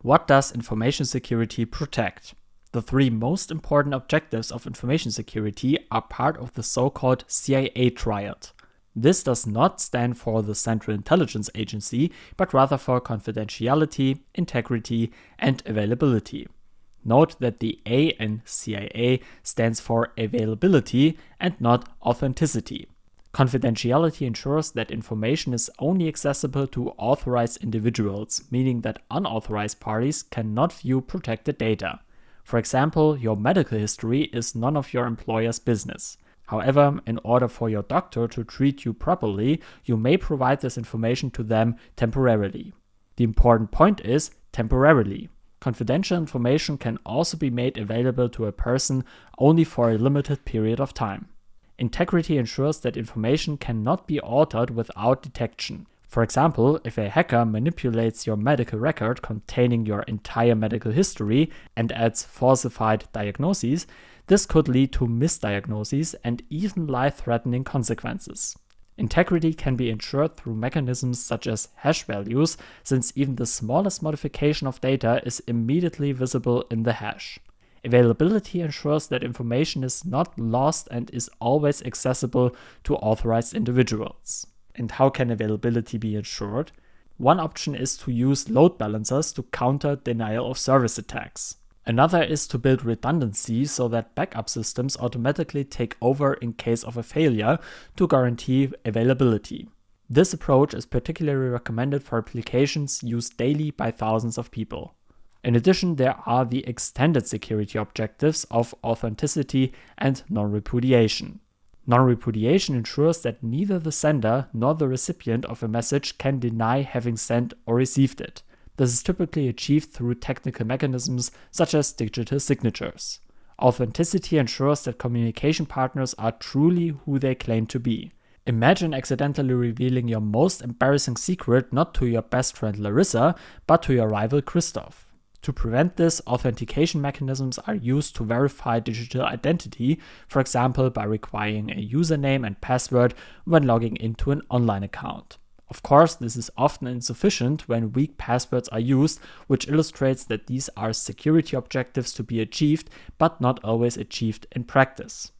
What does information security protect? The three most important objectives of information security are part of the so-called CIA Triad. This does not stand for the Central Intelligence Agency, but rather for confidentiality, integrity, and availability. Note that the A in CIA stands for availability and not authenticity. Confidentiality ensures that information is only accessible to authorized individuals, meaning that unauthorized parties cannot view protected data. For example, your medical history is none of your employer's business. However, in order for your doctor to treat you properly, you may provide this information to them temporarily. The important point is temporarily. Confidential information can also be made available to a person only for a limited period of time. Integrity ensures that information cannot be altered without detection. For example, if a hacker manipulates your medical record containing your entire medical history and adds falsified diagnoses, this could lead to misdiagnoses and even life-threatening consequences. Integrity can be ensured through mechanisms such as hash values, since even the smallest modification of data is immediately visible in the hash. Availability ensures that information is not lost and is always accessible to authorized individuals. And how can availability be ensured? One option is to use load balancers to counter denial of service attacks. Another is to build redundancy so that backup systems automatically take over in case of a failure to guarantee availability. This approach is particularly recommended for applications used daily by thousands of people. In addition, there are the extended security objectives of authenticity and non-repudiation. Non-repudiation ensures that neither the sender nor the recipient of a message can deny having sent or received it. This is typically achieved through technical mechanisms such as digital signatures. Authenticity ensures that communication partners are truly who they claim to be. Imagine accidentally revealing your most embarrassing secret not to your best friend Larissa, but to your rival Christoph. To prevent this, authentication mechanisms are used to verify digital identity, for example by requiring a username and password when logging into an online account. Of course, this is often insufficient when weak passwords are used, which illustrates that these are security objectives to be achieved, but not always achieved in practice.